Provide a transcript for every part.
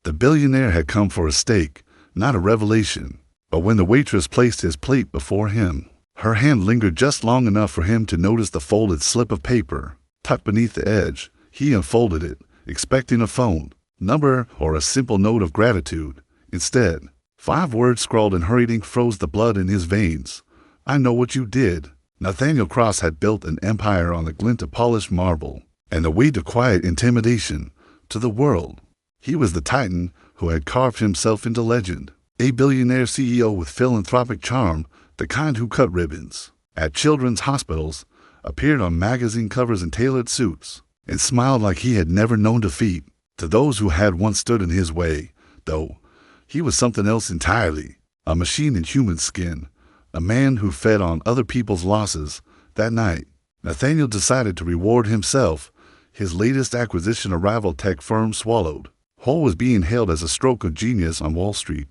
The billionaire had come for a steak, not a revelation. But when the waitress placed his plate before him, her hand lingered just long enough for him to notice the folded slip of paper. Tucked beneath the edge, he unfolded it, expecting a phone number or a simple note of gratitude. Instead, 5 words scrawled in hurried ink froze the blood in his veins. I know what you did. Nathaniel Cross had built an empire on the glint of polished marble and the weight of quiet intimidation to the world. He was the titan who had carved himself into legend, a billionaire CEO with philanthropic charm, the kind who cut ribbons at children's hospitals, appeared on magazine covers in tailored suits, and smiled like he had never known defeat. To those who had once stood in his way, though, he was something else entirely, a machine in human skin, a man who fed on other people's losses. That night, Nathaniel decided to reward himself. His latest acquisition, a rival tech firm, swallowed whole, was being hailed as a stroke of genius on Wall Street.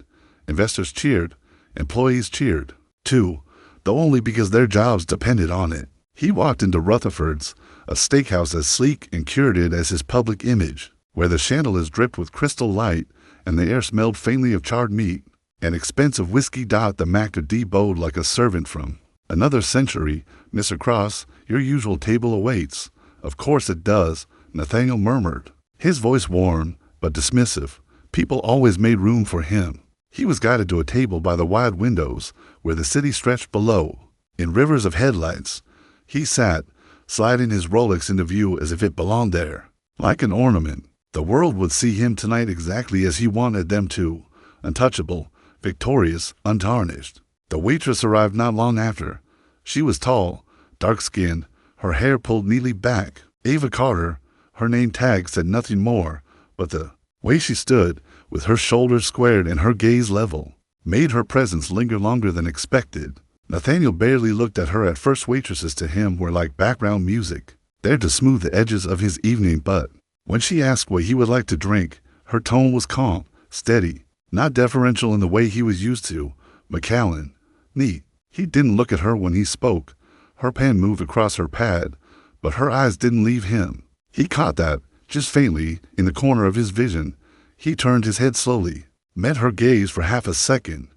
Investors cheered, employees cheered, too, though only because their jobs depended on it. He walked into Rutherford's, a steakhouse as sleek and curated as his public image, where the chandeliers dripped with crystal light and the air smelled faintly of charred meat. An expensive whiskey the Mac bowed like a servant from another century. Mr. Cross, your usual table awaits. Of course it does, Nathaniel murmured, his voice warm but dismissive. People always made room for him. He was guided to a table by the wide windows where the city stretched below, in rivers of headlights. He sat, sliding his Rolex into view as if it belonged there, like an ornament. The world would see him tonight exactly as he wanted them to, untouchable, victorious, untarnished. The waitress arrived not long after. She was tall, dark-skinned, her hair pulled neatly back. Ava Carter, her name tag said nothing more, but the way she stood, with her shoulders squared and her gaze level, made her presence linger longer than expected. Nathaniel barely looked at her at first. Waitresses to him were like background music, there to smooth the edges of his evening, but when she asked what he would like to drink, her tone was calm, steady, not deferential in the way he was used to. McAllen. Neat. He didn't look at her when he spoke. Her pen moved across her pad, but her eyes didn't leave him. He caught that, just faintly, in the corner of his vision. He turned his head slowly, met her gaze for half a second.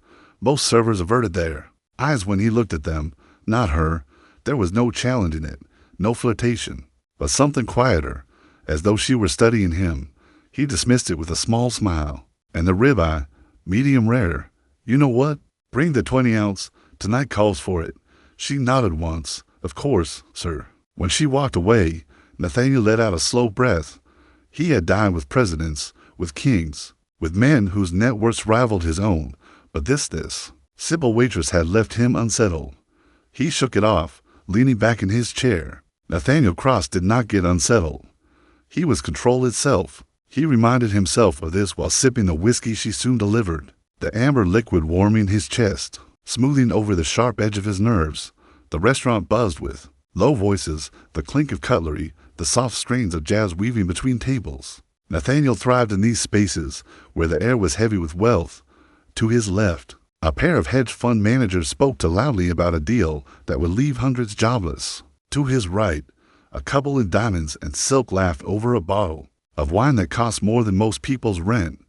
Most servers averted their eyes when he looked at them, not her. There was no challenge in it, no flirtation, but something quieter, as though she were studying him. He dismissed it with a small smile. And the ribeye, medium rare. You know what? Bring the 20-ounce. Tonight calls for it. She nodded once. Of course, sir. When she walked away, Nathaniel let out a slow breath. He had dined with presidents, with kings, with men whose net worths rivaled his own, but this simple waitress had left him unsettled. He shook it off, leaning back in his chair. Nathaniel Cross did not get unsettled. He was control itself. He reminded himself of this while sipping the whiskey she soon delivered, the amber liquid warming his chest, smoothing over the sharp edge of his nerves. The restaurant buzzed with low voices, the clink of cutlery, the soft strains of jazz weaving between tables. Nathaniel thrived in these spaces where the air was heavy with wealth. To his left, a pair of hedge fund managers spoke loudly about a deal that would leave hundreds jobless. To his right, a couple in diamonds and silk laughed over a bottle of wine that cost more than most people's rent.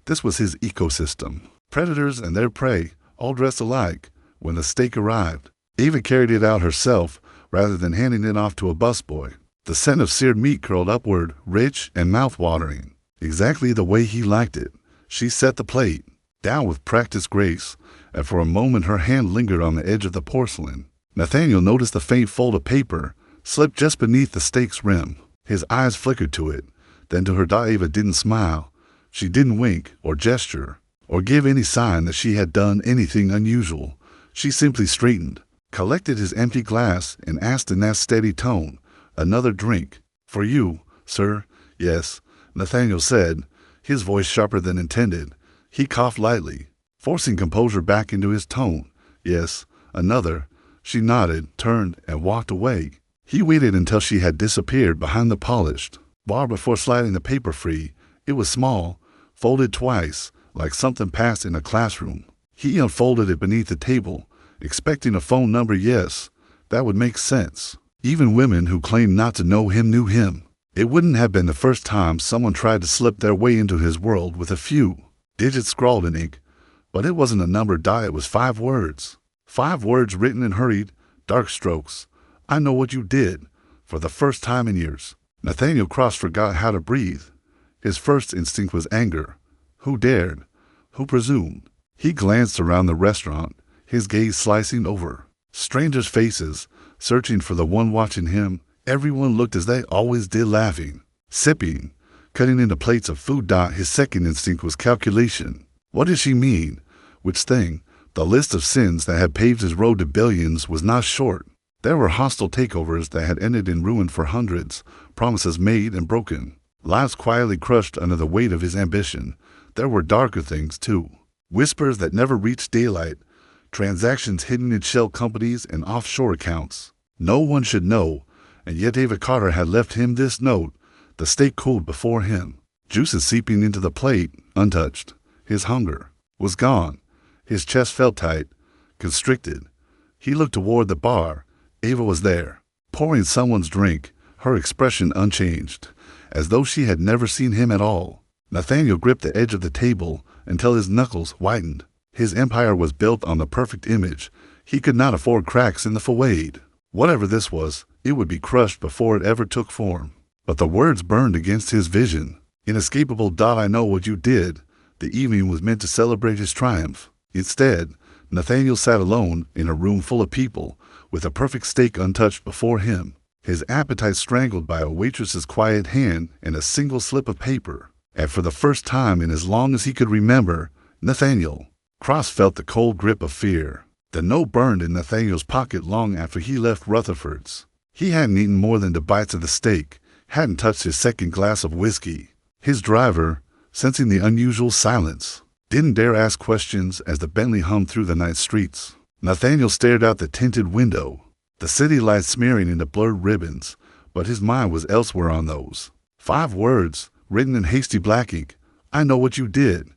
This was his ecosystem. Predators and their prey, all dressed alike. When the steak arrived, Ava carried it out herself rather than handing it off to a busboy. The scent of seared meat curled upward, rich and mouth-watering, exactly the way he liked it. She set the plate down with practiced grace, and for a moment her hand lingered on the edge of the porcelain. Nathaniel noticed the faint fold of paper slipped just beneath the steak's rim. His eyes flickered to it. Then to her, Ava didn't smile. She didn't wink or gesture or give any sign that she had done anything unusual. She simply straightened, collected his empty glass, and asked in that steady tone, "Another drink? For you, sir?" "Yes," Nathaniel said, his voice sharper than intended. He coughed lightly, forcing composure back into his tone. "Yes, another." She nodded, turned, and walked away. He waited until she had disappeared behind the polished bar before sliding the paper free. It was small, folded twice, like something passed in a classroom. He unfolded it beneath the table, expecting a phone number. Yes, that would make sense. Even women who claimed not to know him knew him. It wouldn't have been the first time someone tried to slip their way into his world with a few digits scrawled in ink, but it wasn't a number dot, it was 5 words. 5 words written in hurried, dark strokes. I know what you did. For the first time in years, Nathaniel Cross forgot how to breathe. His first instinct was anger. Who dared? Who presumed? He glanced around the restaurant, his gaze slicing over strangers' faces, searching for the one watching him. Everyone looked as they always did, laughing, sipping, cutting into plates of food. His second instinct was calculation. What did she mean? Which thing? The list of sins that had paved his road to billions was not short. There were hostile takeovers that had ended in ruin for hundreds, promises made and broken, lives quietly crushed under the weight of his ambition. There were darker things, too. Whispers that never reached daylight, transactions hidden in shell companies and offshore accounts. No one should know, and yet Ava Carter had left him this note. The steak cooled before him, juices seeping into the plate, untouched. His hunger was gone. His chest felt tight, constricted. He looked toward the bar. Ava was there, pouring someone's drink, her expression unchanged, as though she had never seen him at all. Nathaniel gripped the edge of the table until his knuckles whitened. His empire was built on the perfect image. He could not afford cracks in the facade. Whatever this was, it would be crushed before it ever took form. But the words burned against his vision. Inescapable. I know what you did. The evening was meant to celebrate his triumph. Instead, Nathaniel sat alone in a room full of people, with a perfect steak untouched before him, his appetite strangled by a waitress's quiet hand and a single slip of paper. And for the first time in as long as he could remember, Nathaniel Cross felt the cold grip of fear. The note burned in Nathaniel's pocket long after he left Rutherford's. He hadn't eaten more than 2 bites of the steak, hadn't touched his second glass of whiskey. His driver, sensing the unusual silence, didn't dare ask questions as the Bentley hummed through the night streets. Nathaniel stared out the tinted window, the city lights smearing into blurred ribbons, but his mind was elsewhere on those 5 words, written in hasty black ink. I know what you did.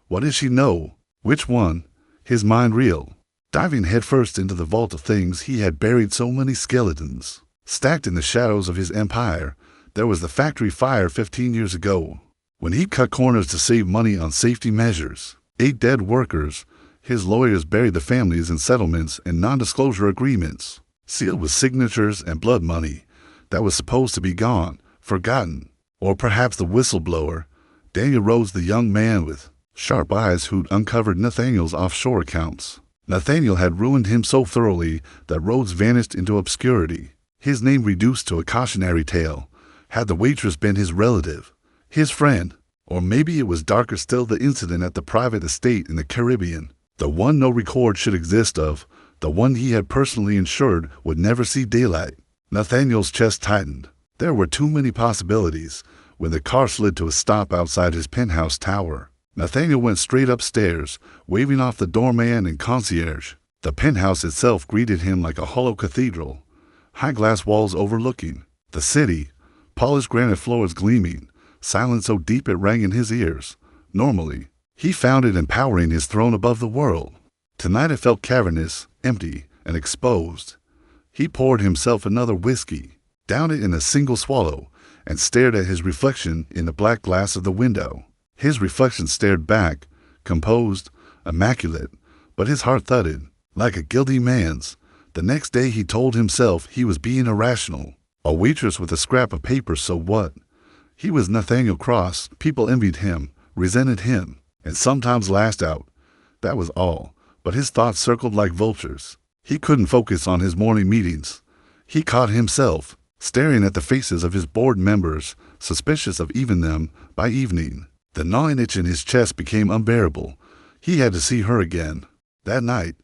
What did she know? Which one? His mind reeled, diving headfirst into the vault of things he had buried so many skeletons. Stacked in the shadows of his empire, there was the factory fire 15 years ago, when he'd cut corners to save money on safety measures. 8 dead workers. His lawyers buried the families in settlements and non-disclosure agreements, sealed with signatures and blood money that was supposed to be gone, forgotten. Or perhaps the whistleblower, Daniel Rhodes, the young man with sharp eyes who'd uncovered Nathaniel's offshore accounts. Nathaniel had ruined him so thoroughly that Rhodes vanished into obscurity, his name reduced to a cautionary tale. Had the waitress been his relative, his friend? Or maybe it was darker still, the incident at the private estate in the Caribbean, the one no record should exist of, the one he had personally ensured would never see daylight. Nathaniel's chest tightened. There were too many possibilities. When the car slid to a stop outside his penthouse tower, Nathaniel went straight upstairs, waving off the doorman and concierge. The penthouse itself greeted him like a hollow cathedral, high glass walls overlooking the city, polished granite floors gleaming, silence so deep it rang in his ears. Normally, he found it empowering, his throne above the world. Tonight it felt cavernous, empty, and exposed. He poured himself another whiskey, downed it in a single swallow, and stared at his reflection in the black glass of the window. His reflection stared back, composed, immaculate, but his heart thudded, like a guilty man's. The next day he told himself he was being irrational. A waitress with a scrap of paper, so what? He was Nathaniel Cross. People envied him, resented him, and sometimes lashed out. That was all, but his thoughts circled like vultures. He couldn't focus on his morning meetings. He caught himself staring at the faces of his board members, suspicious of even them. By evening, the gnawing itch in his chest became unbearable. He had to see her again. That night,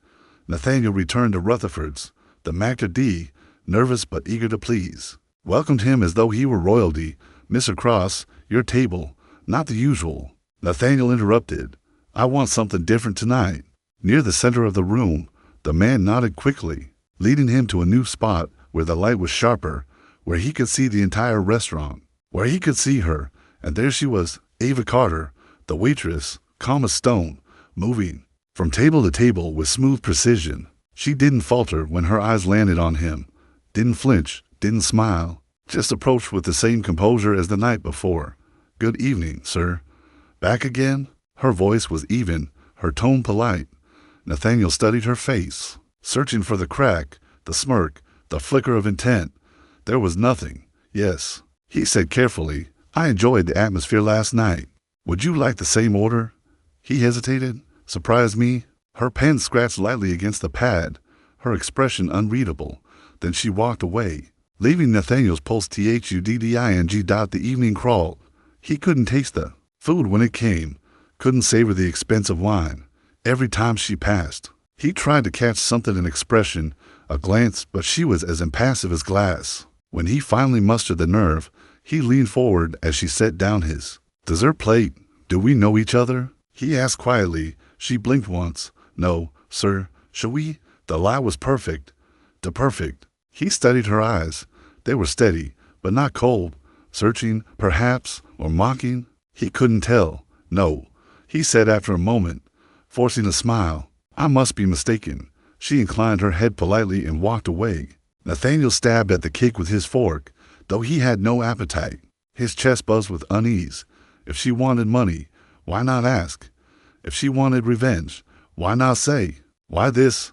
Nathaniel returned to Rutherford's. The Master D, nervous but eager to please, welcomed him as though he were royalty. Mr. Cross, your table. Not the usual. Nathaniel interrupted. I want something different tonight. Near the center of the room, the man nodded quickly, leading him to a new spot where the light was sharper, where he could see the entire restaurant, where he could see her. And there she was, Ava Carter, the waitress, calm as stone, moving from table to table with smooth precision. She didn't falter when her eyes landed on him, didn't flinch, didn't smile. just approached with the same composure as the night before. "Good evening, sir." "Back again?" Her voice was even, her tone polite. Nathaniel studied her face, searching for the crack, the smirk, the flicker of intent. There was nothing. "Yes," he said carefully. "I enjoyed the atmosphere last night. Would you like the same order?" He hesitated. "Surprised me?" Her pen scratched lightly against the pad, her expression unreadable. Then she walked away, leaving Nathaniel's pulse thudding. The evening crawled. He couldn't taste the food when it came, couldn't savor the expensive wine. Every time she passed, he tried to catch something, an expression, a glance, but she was as impassive as glass. When he finally mustered the nerve, he leaned forward as she set down his dessert plate. "Do we know each other?" he asked quietly. She blinked once. "No, sir. Shall we?" The lie was perfect. Perfect. He studied her eyes. They were steady, but not cold. Searching, perhaps, or mocking. He couldn't tell. "No," he said after a moment, forcing a smile. "I must be mistaken." She inclined her head politely and walked away. Nathaniel stabbed at the cake with his fork, though he had no appetite. His chest buzzed with unease. If she wanted money, why not ask? If she wanted revenge, why not say? Why this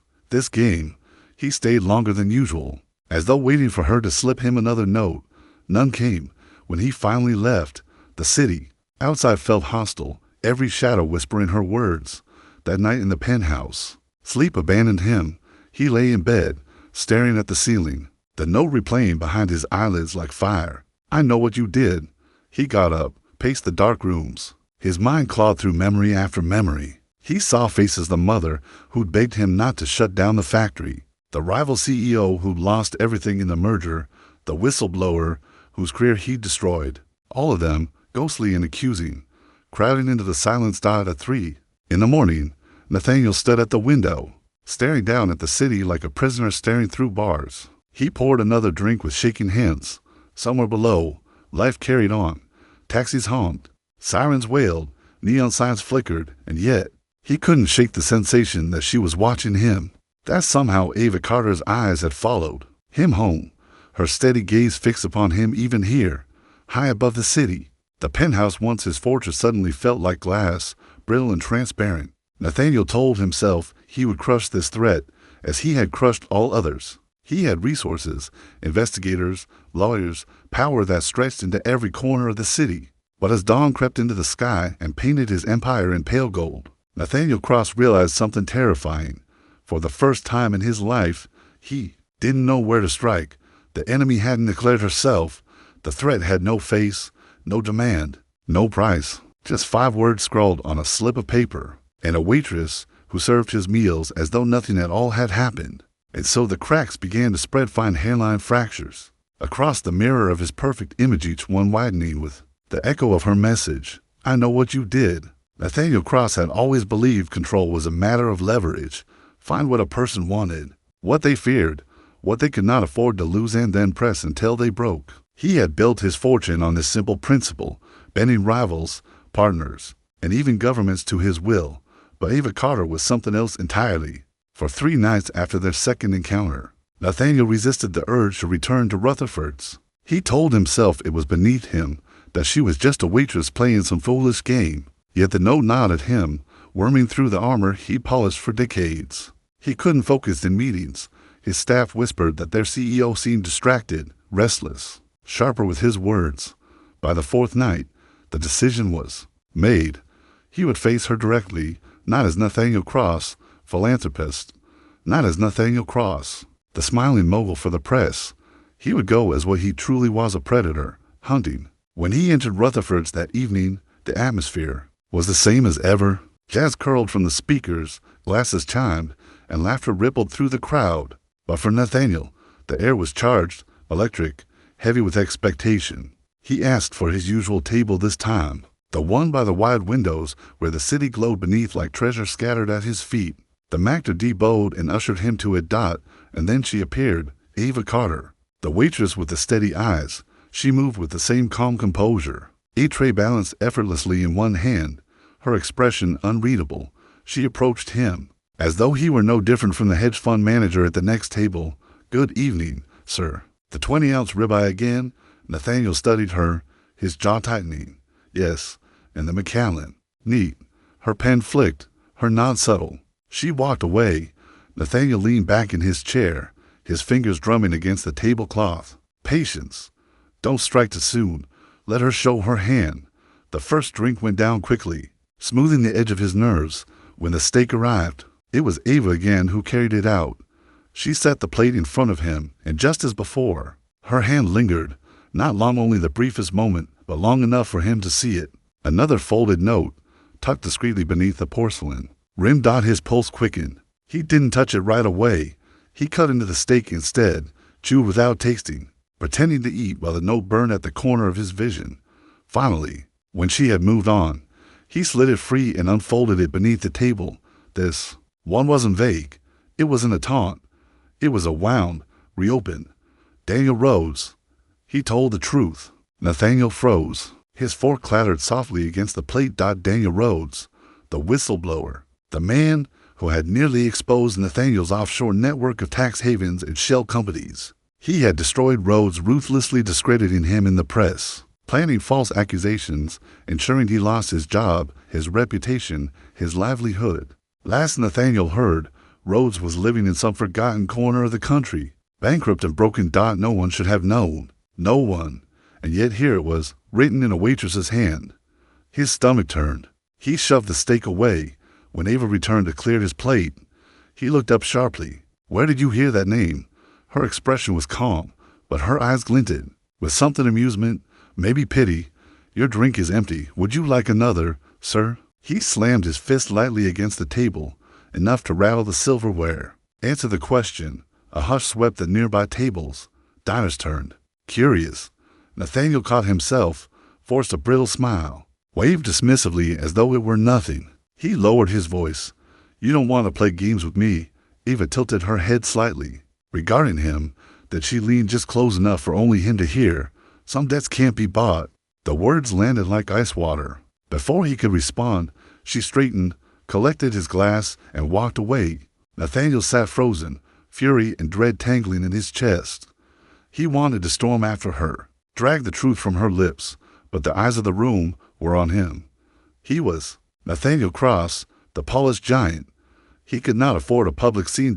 game? He stayed longer than usual, as though waiting for her to slip him another note. None came. When he finally left, the city outside felt hostile, every shadow whispering her words. That night in the penthouse, sleep abandoned him. He lay in bed, staring at the ceiling, the note replaying behind his eyelids like fire. "I know what you did." He got up, paced the dark rooms. His mind clawed through memory after memory. He saw faces: the mother who'd begged him not to shut down the factory, the rival CEO who'd lost everything in the merger, the whistleblower whose career he'd destroyed. All of them, ghostly and accusing, crowding into the silence dot at 3. In the morning, Nathaniel stood at the window, staring down at the city like a prisoner staring through bars. He poured another drink with shaking hands. Somewhere below, life carried on. Taxis honked, sirens wailed, neon signs flickered, and yet he couldn't shake the sensation that she was watching him, that somehow Ava Carter's eyes had followed him home, her steady gaze fixed upon him even here, high above the city. The penthouse, once his fortress, suddenly felt like glass, brittle and transparent. Nathaniel told himself he would crush this threat as he had crushed all others. He had resources, investigators, lawyers, power that stretched into every corner of the city. But as dawn crept into the sky and painted his empire in pale gold, Nathaniel Cross realized something terrifying. For the first time in his life, he didn't know where to strike. The enemy hadn't declared herself. The threat had no face, no demand, no price. Just 5 words scrawled on a slip of paper, and a waitress who served his meals as though nothing at all had happened. And so the cracks began to spread, fine hairline fractures across the mirror of his perfect image, each one widening with the echo of her message. "I know what you did." Nathaniel Cross had always believed control was a matter of leverage. Find what a person wanted, what they feared, what they could not afford to lose, and then press until they broke. He had built his fortune on this simple principle, bending rivals, partners, and even governments to his will. But Ava Carter was something else entirely. For 3 nights after their second encounter, Nathaniel resisted the urge to return to Rutherford's. He told himself it was beneath him, that she was just a waitress playing some foolish game. Yet the note gnawed at him, worming through the armor he'd polished for decades. He couldn't focus in meetings. His staff whispered that their CEO seemed distracted, restless, sharper with his words. By the 4th night, the decision was made. He would face her directly, not as Nathaniel Cross, philanthropist, not as Nathaniel Cross, the smiling mogul for the press. He would go as what he truly was: a predator, hunting. When he entered Rutherford's that evening, the atmosphere was the same as ever. Jazz curled from the speakers, glasses chimed, and laughter rippled through the crowd. But for Nathaniel, the air was charged, electric, heavy with expectation. He asked for his usual table this time, the one by the wide windows where the city glowed beneath like treasure scattered at his feet. The maitre d' bowed and ushered him to it. And then she appeared, Ava Carter, the waitress with the steady eyes. She moved with the same calm composure, a tray balanced effortlessly in one hand, her expression unreadable. She approached him, as though he were no different from the hedge fund manager at the next table. "Good evening, sir." The 20-ounce ribeye again? Nathaniel studied her, his jaw tightening. Yes, and the Macallan. Neat. Her pen flicked, her nod subtle. She walked away. Nathaniel leaned back in his chair, his fingers drumming against the tablecloth. Patience. Don't strike too soon. Let her show her hand. The first drink went down quickly, smoothing the edge of his nerves. When the steak arrived, it was Ava again who carried it out. She set the plate in front of him, and just as before, her hand lingered, not long, only the briefest moment, but long enough for him to see it. Another folded note, tucked discreetly beneath the porcelain. Rim. His pulse quickened. He didn't touch it right away. He cut into the steak instead, chewed without tasting, pretending to eat while the note burned at the corner of his vision. Finally, when she had moved on, he slid it free and unfolded it beneath the table. This one wasn't vague. It wasn't a taunt. It was a wound, reopened. Daniel rose. He told the truth. Nathaniel froze. His fork clattered softly against the plate. Daniel Rhodes, the whistleblower, the man who had nearly exposed Nathaniel's offshore network of tax havens and shell companies. He had destroyed Rhodes, ruthlessly discrediting him in the press, planting false accusations, ensuring he lost his job, his reputation, his livelihood. Last Nathaniel heard, Rhodes was living in some forgotten corner of the country, bankrupt and broken. No one should have known. No one. And yet here it was, written in a waitress's hand. His stomach turned. He shoved the steak away. When Ava returned to clear his plate, he looked up sharply. Where did you hear that name? Her expression was calm, but her eyes glinted with something amusement, maybe pity. Your drink is empty. Would you like another, sir? He slammed his fist lightly against the table, enough to rattle the silverware. Answer the question. A hush swept the nearby tables. Diners turned. Curious. Nathaniel caught himself, forced a brittle smile, waved dismissively as though it were nothing. He lowered his voice. You don't want to play games with me. Ava tilted her head slightly, regarding him, that she leaned just close enough for only him to hear. Some debts can't be bought. The words landed like ice water. Before he could respond, she straightened, collected his glass, and walked away. Nathaniel sat frozen, fury and dread tangling in his chest. He wanted to storm after her, drag the truth from her lips, but the eyes of the room were on him. He was Nathaniel Cross, the polished giant. He could not afford a public scene.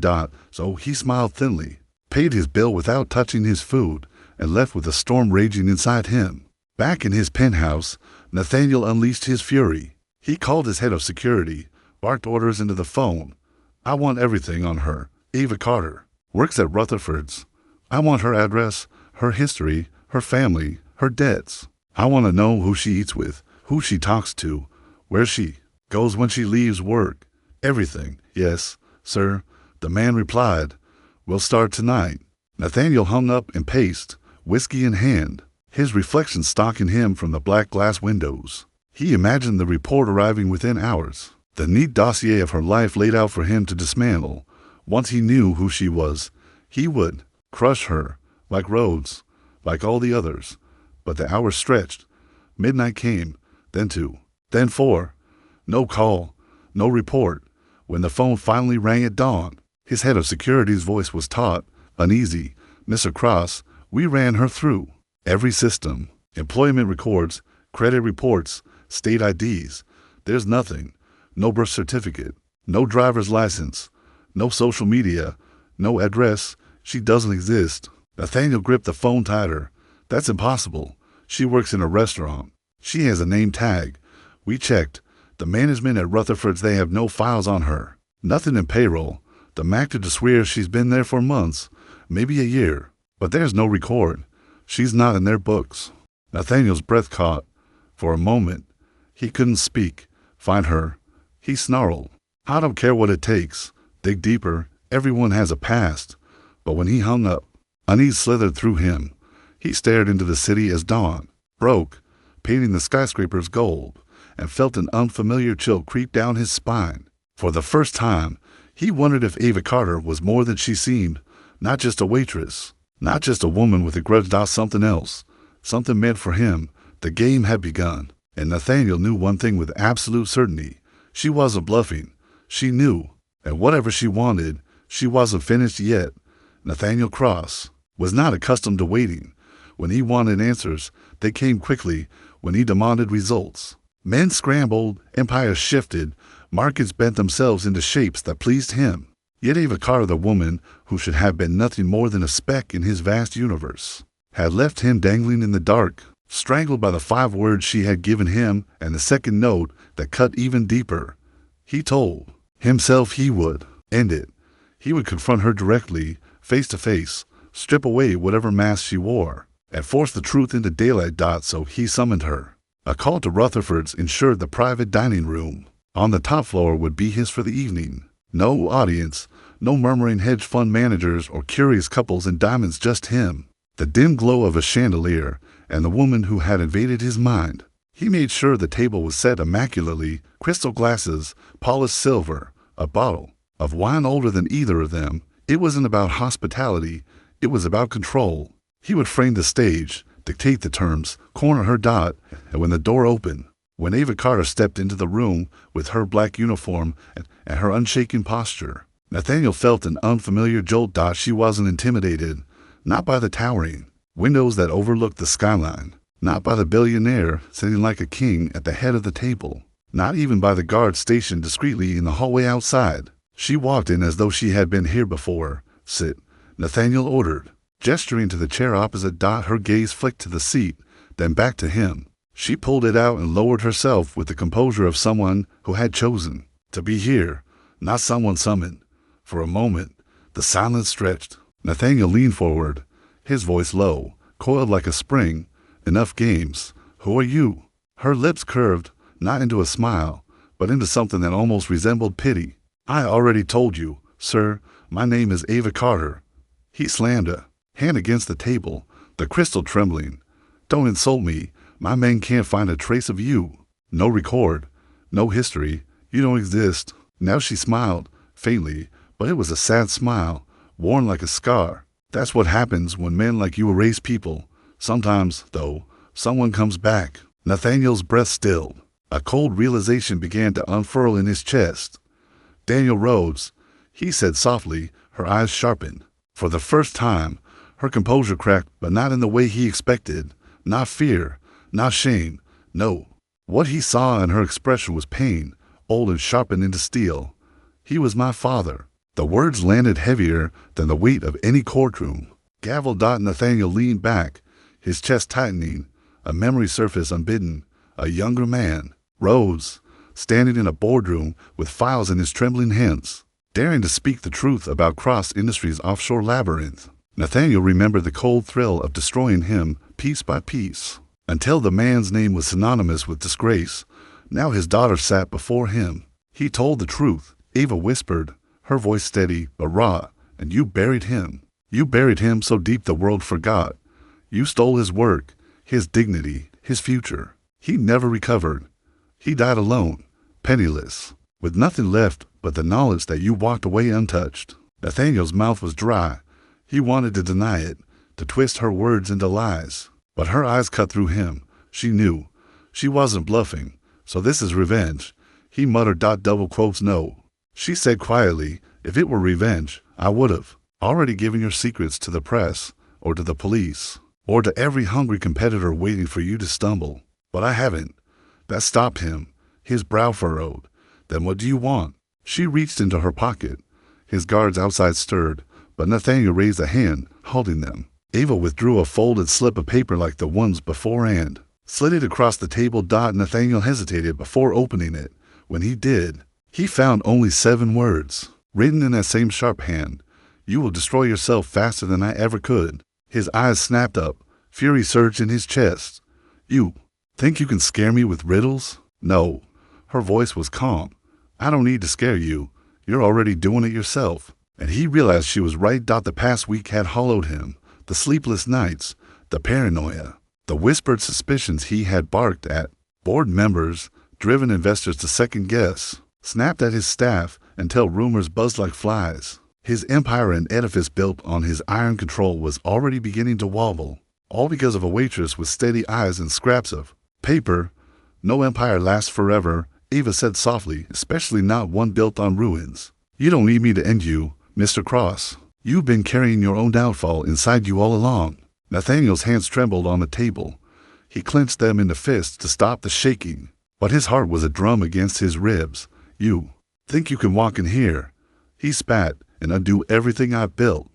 So he smiled thinly, paid his bill without touching his food, and left with a storm raging inside him. Back in his penthouse, Nathaniel unleashed his fury. He called his head of security, barked orders into the phone. I want everything on her. Ava Carter. Works at Rutherford's. I want her address, her history, her family, her debts. I want to know who she eats with, who she talks to, where she goes when she leaves work. Everything. Yes, sir, the man replied. We'll start tonight. Nathaniel hung up and paced, whiskey in hand, his reflection stalking him from the black glass windows. He imagined the report arriving within hours, the neat dossier of her life laid out for him to dismantle. Once he knew who she was, he would crush her, like Rhodes, like all the others. But the hours stretched. Midnight came, then 2, then 4. No call, no report. When the phone finally rang at dawn, his head of security's voice was taut, uneasy. Mr. Cross, we ran her through every system. Employment records, credit reports, state IDs. There's nothing. No birth certificate, no driver's license, no social media, no address. She doesn't exist. Nathaniel gripped the phone tighter. That's impossible. She works in a restaurant. She has a name tag. We checked. The management at Rutherford's, they have no files on her. Nothing in payroll. The MacDo swears she's been there for months, maybe a year. But there's no record. She's not in their books. Nathaniel's breath caught. For a moment, he couldn't speak. Find her. He snarled. I don't care what it takes. Dig deeper. Everyone has a past. But when he hung up, unease slithered through him. He stared into the city as dawn broke, painting the skyscrapers gold, and felt an unfamiliar chill creep down his spine. For the first time, he wondered if Ava Carter was more than she seemed, not just a waitress, not just a woman with a grudge. Something else, something meant for him. The game had begun, and Nathaniel knew one thing with absolute certainty. She wasn't bluffing. She knew, and whatever she wanted, she wasn't finished yet. Nathaniel Cross was not accustomed to waiting. When he wanted answers, they came quickly. When he demanded results, men scrambled, empires shifted, markets bent themselves into shapes that pleased him. Yet Ava Carter, the woman who should have been nothing more than a speck in his vast universe, had left him dangling in the dark, strangled by the 5 words she had given him and the second note that cut even deeper. He told himself he would end it. He would confront her directly, face to face, strip away whatever mask she wore, and force the truth into daylight. So he summoned her. A call to Rutherford's ensured the private dining room on the top floor would be his for the evening. No audience, no murmuring hedge fund managers or curious couples in diamonds, just him, the dim glow of a chandelier, and the woman who had invaded his mind. He made sure the table was set immaculately, crystal glasses, polished silver, a bottle of wine older than either of them. It wasn't about hospitality, it was about control. He would frame the stage, dictate the terms, corner her dot, and when the door opened, when Ava Carter stepped into the room with her black uniform and her unshaken posture, Nathaniel felt an unfamiliar jolt. She wasn't intimidated, not by the towering windows that overlooked the skyline, not by the billionaire sitting like a king at the head of the table, not even by the guard stationed discreetly in the hallway outside. She walked in as though she had been here before. "Sit," Nathaniel ordered, gesturing to the chair opposite. Her gaze flicked to the seat, then back to him. She pulled it out and lowered herself with the composure of someone who had chosen to be here, not someone summoned. For a moment, the silence stretched. Nathaniel leaned forward, his voice low, coiled like a spring. "Enough games. Who are you?" Her lips curved, not into a smile, but into something that almost resembled pity. "I already told you, sir. My name is Ava Carter." He slammed a hand against the table, the crystal trembling. "Don't insult me. My men can't find a trace of you. No record, no history. You don't exist." Now she smiled, faintly, but it was a sad smile, worn like a scar. "That's what happens when men like you erase people. Sometimes, though, someone comes back." Nathaniel's breath stilled. A cold realization began to unfurl in his chest. "Daniel Rhodes," he said softly, her eyes sharpened. For the first time, her composure cracked, but not in the way he expected. Not fear, not shame, no. What he saw in her expression was pain, old and sharpened into steel. "He was my father." The words landed heavier than the weight of any courtroom. Gavel. Nathaniel leaned back, his chest tightening, a memory surfaced unbidden. A younger man, Rhodes, standing in a boardroom with files in his trembling hands, daring to speak the truth about Cross Industries' offshore labyrinth. Nathaniel remembered the cold thrill of destroying him piece by piece, until the man's name was synonymous with disgrace. Now his daughter sat before him. He told the truth, Ava whispered, her voice steady but raw. "And you buried him. You buried him so deep the world forgot. You stole his work, his dignity, his future. He never recovered. He died alone, penniless, with nothing left but the knowledge that you walked away untouched." Nathaniel's mouth was dry. He wanted to deny it, to twist her words into lies. But her eyes cut through him. She knew. She wasn't bluffing. "So this is revenge." He muttered. Double quotes, "No." She said quietly, "If it were revenge, I would have already given your secrets to the press, or to the police, or to every hungry competitor waiting for you to stumble. But I haven't." That stopped him. His brow furrowed. "Then what do you want?" She reached into her pocket. His guards outside stirred, but Nathaniel raised a hand, halting them. Ava withdrew a folded slip of paper like the ones before and slid it across the table. Nathaniel hesitated before opening it. When he did, he found only 7 words, written in that same sharp hand. "You will destroy yourself faster than I ever could." His eyes snapped up. Fury surged in his chest. "You think you can scare me with riddles?" "No." Her voice was calm. "I don't need to scare you. You're already doing it yourself." And he realized she was right. The past week had hollowed him. The sleepless nights, the paranoia, the whispered suspicions he had barked at board members, driven investors to second guess, snapped at his staff until rumors buzzed like flies. His empire, an edifice built on his iron control, was already beginning to wobble, all because of a waitress with steady eyes and scraps of paper. "No empire lasts forever," Ava said softly, "especially not one built on ruins. You don't need me to end you, Mr. Cross." You've been carrying your own downfall inside you all along. Nathaniel's hands trembled on the table. He clenched them into fists to stop the shaking, but his heart was a drum against his ribs. You think you can walk in here? He spat, and undo everything I've built.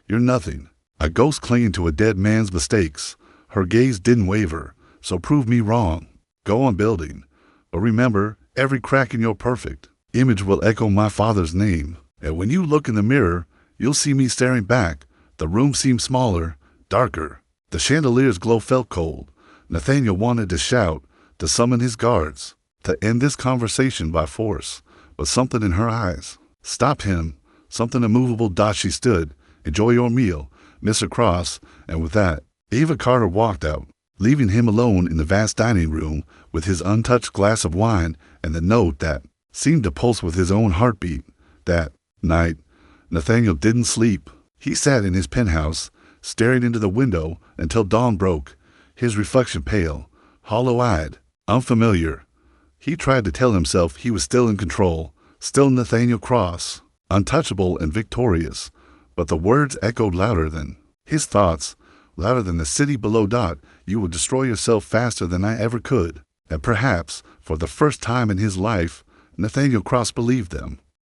You're nothing. A ghost clinging to a dead man's mistakes. Her gaze didn't waver, so prove me wrong. Go on building. But remember, every crack in your perfect image will echo my father's name. And when you look in the mirror, you'll see me staring back. The room seemed smaller, darker. The chandelier's glow felt cold. Nathaniel wanted to shout, to summon his guards, to end this conversation by force. But something in her eyes stopped him. Something immovable. She stood. Enjoy your meal, Mr. Cross. And with that, Ava Carter walked out, leaving him alone in the vast dining room with his untouched glass of wine and the note that seemed to pulse with his own heartbeat. That night, Nathaniel didn't sleep. He sat in his penthouse, staring into the window until dawn broke, his reflection pale, hollow-eyed, unfamiliar. He tried to tell himself he was still in control, still Nathaniel Cross, untouchable and victorious, but the words echoed louder than his thoughts, louder than the city below. You will destroy yourself faster than I ever could. And perhaps, for the first time in his life, Nathaniel Cross believed them.